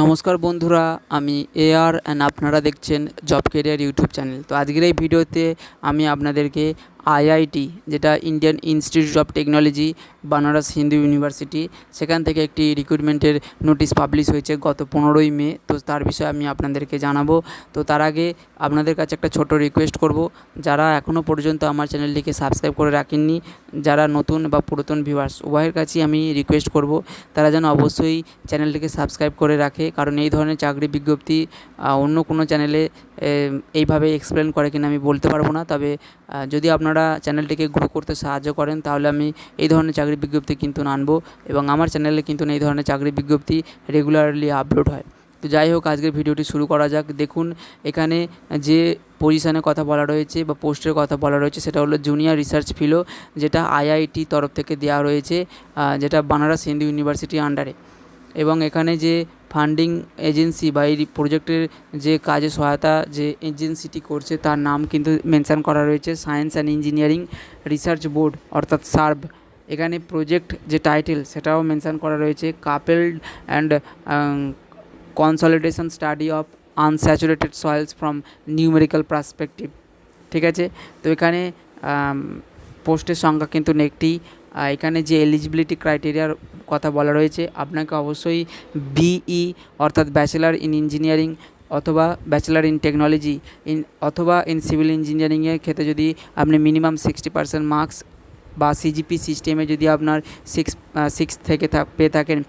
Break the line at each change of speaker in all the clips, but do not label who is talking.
নমস্কার বন্ধুরা, আমি এআর অ্যান্ড আপনারা দেখছেন জব কেরিয়ার ইউটিউব চ্যানেল। তো আজকের এই ভিডিওতে আমি আপনাদেরকে আইআইটি, যেটা Indian institute of technology Banaras Hindu university, সেখান থেকে একটি রিক্রুটমেন্টের নোটিশ পাবলিশ হয়েছে গত 15ই মে। তো তার বিষয়ে আমি আপনাদেরকে জানাবো। তো তার আগে আপনাদের কাছে একটা ছোট রিকোয়েস্ট করব, যারা এখনও পর্যন্ত আমার চ্যানেলটিকে সাবস্ক্রাইব করে রাখেননি, যারা নতুন বা পুরাতন ভিউয়ার্স উভয়ের কাছেই আমি রিকোয়েস্ট করব তারা যেন অবশ্যই চ্যানেলটিকে সাবস্ক্রাইব করে রাখে, কারণ এই ধরনের চাকরি বিজ্ঞপ্তি অন্য কোনো চ্যানেলে এইভাবে এক্সপ্লেন করে কিনা আমি বলতে পারবো না। তবে যদি আপনারা চ্যানেলটিকে গ্রো করতে সাহায্য করেন তাহলে আমি এই ধরনের চাকরি বিজ্ঞপ্তি কিন্তু আনবো, এবং আমার চ্যানেলে কিন্তু এই ধরনের চাকরি বিজ্ঞপ্তি রেগুলারলি আপলোড হয়। তো যাই হোক, আজকের ভিডিওটি শুরু করা যাক। দেখুন, এখানে যে পজিশানের কথা বলা রয়েছে বা পোস্টের কথা বলা রয়েছে সেটা হলো জুনিয়র রিসার্চ ফেলো, যেটা আইআইটি তরফ থেকে দেওয়া রয়েছে, যেটা বানারস হিন্দু ইউনিভার্সিটির আন্ডারে। এবং এখানে যে ফান্ডিং এজেন্সি বা এই প্রজেক্টের যে কাজে সহায়তা যে এজেন্সিটি করছে তার নাম কিন্তু মেনশান করা রয়েছে, science and engineering research board, অর্থাৎ সার্ভ। এখানে প্রজেক্ট যে টাইটেল সেটাও মেনশান করা রয়েছে, coupled and consolidation study of unsaturated soil's from numerical perspective. ঠিক আছে, তো এখানে পোস্টের সংখ্যা কিন্তু একটি। এখানে যে এলিজিবিলিটি ক্রাইটেরিয়ার কথা বলা রয়েছে, আপনাকে অবশ্যই বিই অর্থাৎ ব্যাচেলার ইন ইঞ্জিনিয়ারিং অথবা ব্যাচেলার ইন টেকনোলজি অথবা ইন সিভিল ইঞ্জিনিয়ারিংয়ের ক্ষেত্রে যদি আপনি মিনিমাম 60% মার্কস বা সিজিপি সিস্টেমে যদি আপনার সিক্স থেকে পেয়ে থাকেন,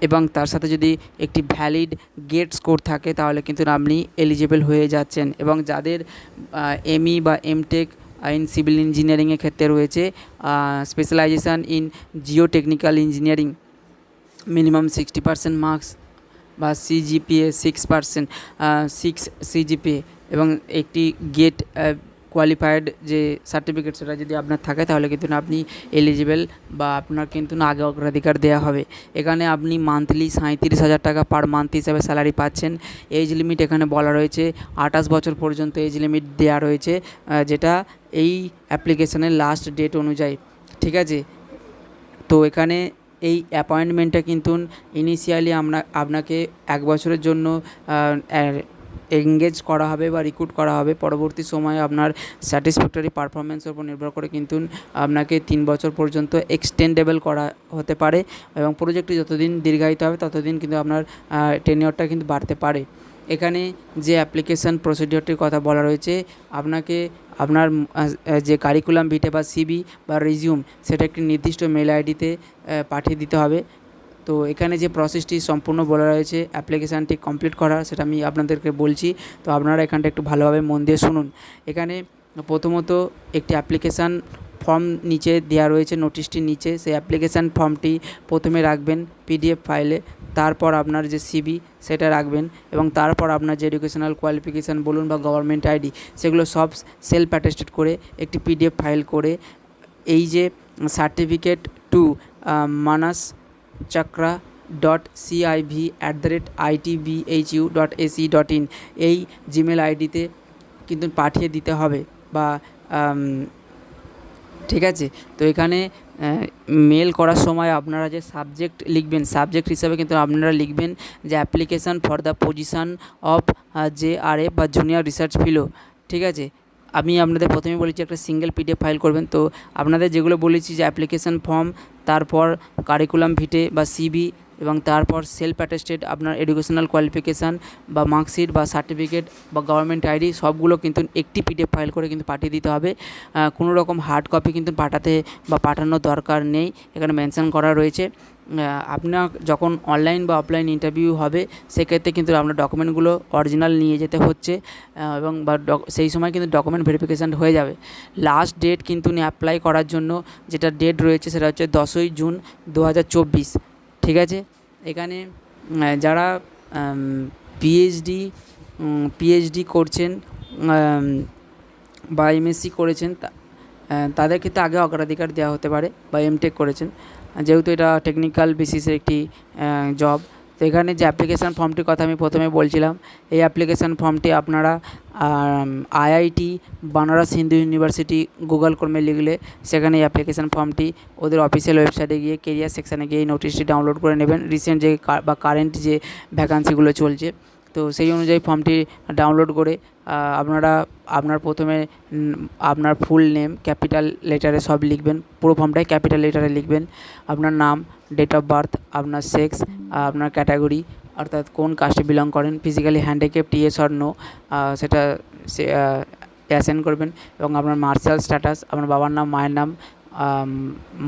এবং তার সাথে যদি একটি ভ্যালিড গেট স্কোর থাকে তাহলে কিন্তু আপনি এলিজিবল হয়ে যাচ্ছেন। এবং যাদের এমই বা এমটেক ইন সিভিল ইঞ্জিনিয়ারিংয়ের ক্ষেত্রে রয়েছে, specialisation in geotechnical engineering, minimum 60% marks বা সিজিপিএ 6 সিজিপিএ এবং একটি গেট কোয়ালিফাইড যে সার্টিফিকেট সেটা যদি আপনার থাকে তাহলে কিন্তু আপনি এলিজিবল বা আপনার কিন্তু আগে অগ্রাধিকার দেওয়া হবে। এখানে আপনি মান্থলি 37,000 টাকা পার মান্থ হিসাবে স্যালারি পাচ্ছেন। এজ লিমিট এখানে বলা রয়েছে 28 বছর পর্যন্ত এজ লিমিট দেওয়া রয়েছে, যেটা এই অ্যাপ্লিকেশনের লাস্ট ডেট অনুযায়ী। ঠিক আছে, তো এখানে এই অ্যাপয়েন্টমেন্টটা কিন্তু ইনিশিয়ালি আপনাকে 1 বছরের জন্য এঙ্গেজ করা হবে বা রিক্রুট করা হবে। পরবর্তী সময়ে আপনার স্যাটিসফ্যাক্টরি পারফরমেন্সের উপর নির্ভর করে কিন্তু আপনাকে 3 বছর পর্যন্ত এক্সটেন্ডেবল করা হতে পারে, এবং প্রজেক্টটি যতদিন দীর্ঘায়িত হবে ততদিন কিন্তু আপনার টেনিওরটা কিন্তু বাড়তে পারে। এখানে যে অ্যাপ্লিকেশান প্রসিডিওরটির কথা বলা রয়েছে, আপনাকে আপনার যে কারিকুলাম ভিটে বা সিভি বা রিজিউম সেটা একটি নির্দিষ্ট মেল আইডিতে পাঠিয়ে দিতে হবে। তো এখানে যে প্রসেসটি সম্পূর্ণ বলা রয়েছে অ্যাপ্লিকেশানটি কমপ্লিট করা, সেটা আমি আপনাদেরকে বলছি। তো আপনারা এখানটা একটু ভালোভাবে মন দিয়ে শুনুন। এখানে প্রথমত একটি অ্যাপ্লিকেশান ফর্ম নিচে দেওয়া রয়েছে, নোটিশটির নিচে। সেই অ্যাপ্লিকেশান ফর্মটি প্রথমে রাখবেন পিডিএফ ফাইলে, তারপর আপনার যে সিভি সেটা রাখবেন, এবং তারপর আপনার যে এডুকেশনাল কোয়ালিফিকেশান বলুন বা গভর্নমেন্ট আইডি, সেগুলো সব সেলফ অ্যাটেস্টেড করে একটি পিডিএফ ফাইল করে এই যে সার্টিফিকেট টু মানাস চাকরা .civ@itbhu.ac.in এই জিমেল আইডিতে কিন্তু পাঠিয়ে দিতে হবে বা ঠিক আছে। তো এখানে মেল করার সময় আপনারা যে সাবজেক্ট লিখবেন, সাবজেক্ট হিসাবে কিন্তু আপনারা লিখবেন যে application for the position of JRF বা জুনিয়র রিসার্চ ফেলো। ঠিক আছে, আমি আপনাদের প্রথমে বলেছি একটা সিঙ্গেল পিডিএফ ফাইল করবেন। তো আপনাদের যেগুলো বলেছি যে অ্যাপ্লিকেশান ফর্ম, তারপর কারিকুলাম ভিটে বা সিভি, এবং তারপর সেলফ অ্যাটেস্টেড আপনার এডুকেশনাল কোয়ালিফিকেশান বা মার্কশিট বা সার্টিফিকেট বা গভর্নমেন্ট আইডি, সবগুলো কিন্তু একটি পিডিএফ ফাইল করে কিন্তু পাঠিয়ে দিতে হবে। কোনো রকম হার্ড কপি কিন্তু পাঠানোর দরকার নেই, এখানে মেনশন করা রয়েছে। আপনার যখন অনলাইন বা অফলাইন ইন্টারভিউ হবে সেক্ষেত্রে কিন্তু আপনার ডকুমেন্টগুলো অরিজিনাল নিয়ে যেতে হচ্ছে, এবং সেই সময় কিন্তু ডকুমেন্ট ভেরিফিকেশান হয়ে যাবে। লাস্ট ডেট কিন্তু অ্যাপ্লাই করার জন্য যেটা ডেট রয়েছে সেটা হচ্ছে 10ই জুন 2024। ঠিক আছে, এখানে যারা পিএইচডি করছেন বা এমএসসি করেছেন তাদের ক্ষেত্রে আগে অগ্রাধিকার দেওয়া হতে পারে, বা এমটেক করেছেন, যেহেতু এটা টেকনিক্যাল বেসিসের একটি জব। তো এখানে যে অ্যাপ্লিকেশান ফর্মটির কথা আমি প্রথমে বলছিলাম, এই অ্যাপ্লিকেশান ফর্মটি আপনারা IIT Banaras Hindu University Google ক্রোমে লিখলে সেখানে এই অ্যাপ্লিকেশান ফর্মটি ওদের অফিসিয়াল ওয়েবসাইটে গিয়ে কেরিয়ার সেকশানে গিয়ে এই নোটিশটি ডাউনলোড করে নেবেন। রিসেন্ট যে বা কারেন্ট যে ভ্যাকান্সিগুলো চলছে, তো সেই অনুযায়ী ফর্মটি ডাউনলোড করে আপনার প্রথমে আপনার ফুল নেম ক্যাপিটাল লেটারে সব লিখবেন, পুরো ফর্মটাই ক্যাপিটাল লেটারে লিখবেন। আপনার নাম, ডেট অফ বার্থ, আপনার সেক্স, আপনার ক্যাটাগরি অর্থাৎ কোন কাস্টে বিলং করেন, physically handicapped yes or no সেটা অ্যাসাইন করবেন, এবং আপনার মার্শাল স্ট্যাটাস, আপনার বাবার নাম, মায়ের নাম,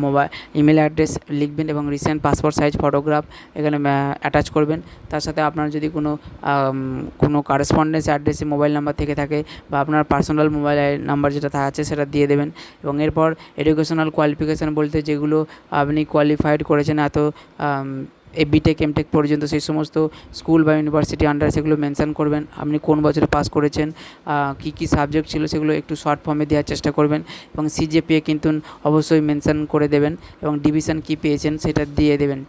মোবাইল ইমেল অ্যাড্রেস লিখবেন এবং রিসেন্ট পাসপোর্ট সাইজ ফটোগ্রাফ এখানে অ্যাটাচ করবেন। তার সাথে আপনার যদি কোনো কারেসপন্ডেন্স অ্যাড্রেসে মোবাইল নাম্বার থেকে থাকে বা আপনার পার্সোনাল মোবাইল নাম্বার যেটা আছে সেটা দিয়ে দেবেন। এবং এরপর এডুকেশনাল কোয়ালিফিকেশান বলতে যেগুলো আপনি কোয়ালিফাইড করেছেন এই বিটেক এমটেক পর্যন্ত সেই সমস্ত স্কুল বা ইউনিভার্সিটি আন্ডারে সেগুলো মেনশান করবেন। আপনি কোন বছরে পাস করেছেন, কী কী সাবজেক্ট ছিল সেগুলো একটু শর্ট ফর্মে দেওয়ার চেষ্টা করবেন, এবং সিজিপিএ কিন্তু অবশ্যই মেনশান করে দেবেন, এবং ডিভিশন কী পেয়েছেন সেটা দিয়ে দেবেন।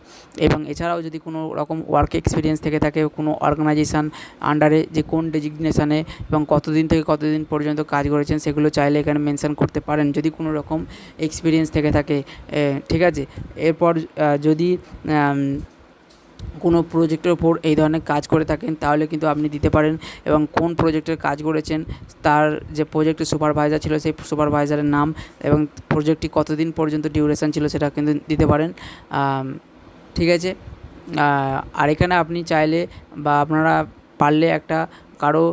এবং এছাড়াও যদি কোনো রকম ওয়ার্ক এক্সপিরিয়েন্স থেকে থাকে কোনো অর্গানাইজেশান আন্ডারে যে কোন ডেজিগনেশানে এবং কতদিন থেকে কতদিন পর্যন্ত কাজ করেছেন সেগুলো চাইলে এখানে মেনশান করতে পারেন যদি কোনো রকম এক্সপিরিয়েন্স থেকে থাকে, ঠিক আছে। এরপর যদি কোনো প্রজেক্টের ওপর এই ধরনের কাজ করে থাকেন তাহলে কিন্তু আপনি দিতে পারেন, এবং কোন প্রজেক্টের কাজ করেছেন তার যে প্রজেক্টের সুপারভাইজার ছিল সেই সুপারভাইজারের নাম এবং প্রজেক্টটি কতদিন পর্যন্ত ডিউরেশন ছিল সেটা কিন্তু দিতে পারেন, ঠিক আছে। আর এখানে আপনি চাইলে বা আপনারা পারলে একটা কারো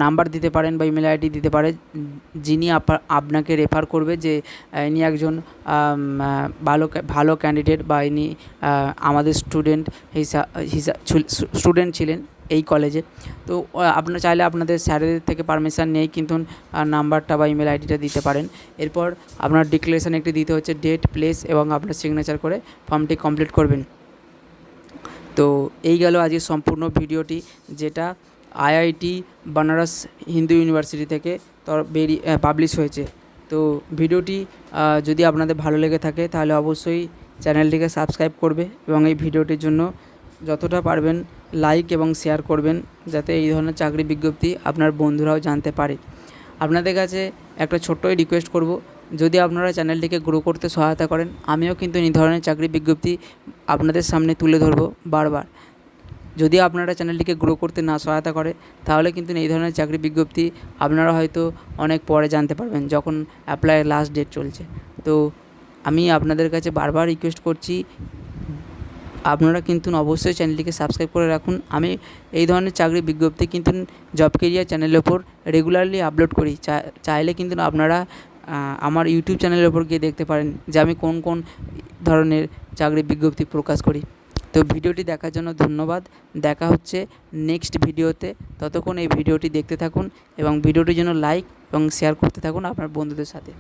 নাম্বার দিতে পারেন বা ইমেল আইডি দিতে পারে যিনি আপনাকে রেফার করবে যে ইনি একজন ভালো ক্যান্ডিডেট বা ইনি আমাদের স্টুডেন্ট ছিলেন এই কলেজে। তো আপনারা চাইলে আপনাদের স্যারের থেকে পারমিশন নেই কিন্তু নাম্বারটা বা ইমেল আইডিটা দিতে পারেন। এরপর আপনার ডিক্লারেশন একটি দিতে হচ্ছে, ডেট, প্লেস এবং আপনার সিগনেচার করে ফর্মটি কমপ্লিট করবেন। তো এই গেল আজকে সম্পূর্ণ ভিডিওটি, যেটা আইআইটি বানারস হিন্দু ইউনিভার্সিটি থেকে পাবলিশ হয়েছে। তো ভিডিওটি যদি আপনাদের ভালো লেগে থাকে তাহলে অবশ্যই চ্যানেলটিকে সাবস্ক্রাইব করবে এবং এই ভিডিওটির জন্য যতটা পারবেন লাইক এবং শেয়ার করবেন, যাতে এই ধরনের চাকরি বিজ্ঞপ্তি আপনার বন্ধুরাও জানতে পারে। আপনাদের কাছে একটা ছোট্টই রিকোয়েস্ট করব, যদি আপনারা চ্যানেলটিকে গ্রো করতে সহায়তা করেন, আমিও কিন্তু এই ধরনের চাকরি বিজ্ঞপ্তি আপনাদের সামনে তুলে ধরবো বারবার। যদি আপনারা চ্যানেলটিকে গ্রো করতে না সহায়তা করে তাহলে কিন্তু এই ধরনের চাকরি বিজ্ঞপ্তি আপনারা হয়তো অনেক পরে জানতে পারবেন যখন অ্যাপ্লাইয়ের লাস্ট ডেট চলছে। তো আমি আপনাদের কাছে বারবার রিকোয়েস্ট করছি, আপনারা কিন্তু অবশ্যই চ্যানেলটিকে সাবস্ক্রাইব করে রাখুন। আমি এই ধরনের চাকরি বিজ্ঞপ্তি কিন্তু জব কেরিয়ার চ্যানেলের ওপর রেগুলারলি আপলোড করি। চাইলে কিন্তু আপনারা আমার ইউটিউব চ্যানেলের ওপর গিয়ে দেখতে পারেন যে আমি কোন কোন ধরনের চাকরি বিজ্ঞপ্তি প্রকাশ করি। তো ভিডিওটি দেখার জন্য ধন্যবাদ। দেখা হচ্ছে নেক্সট ভিডিওতে। ততক্ষণ এই ভিডিওটি দেখতে থাকুন এবং ভিডিওটির জন্য লাইক এবং শেয়ার করতে থাকুন আপনার বন্ধুদের সাথে।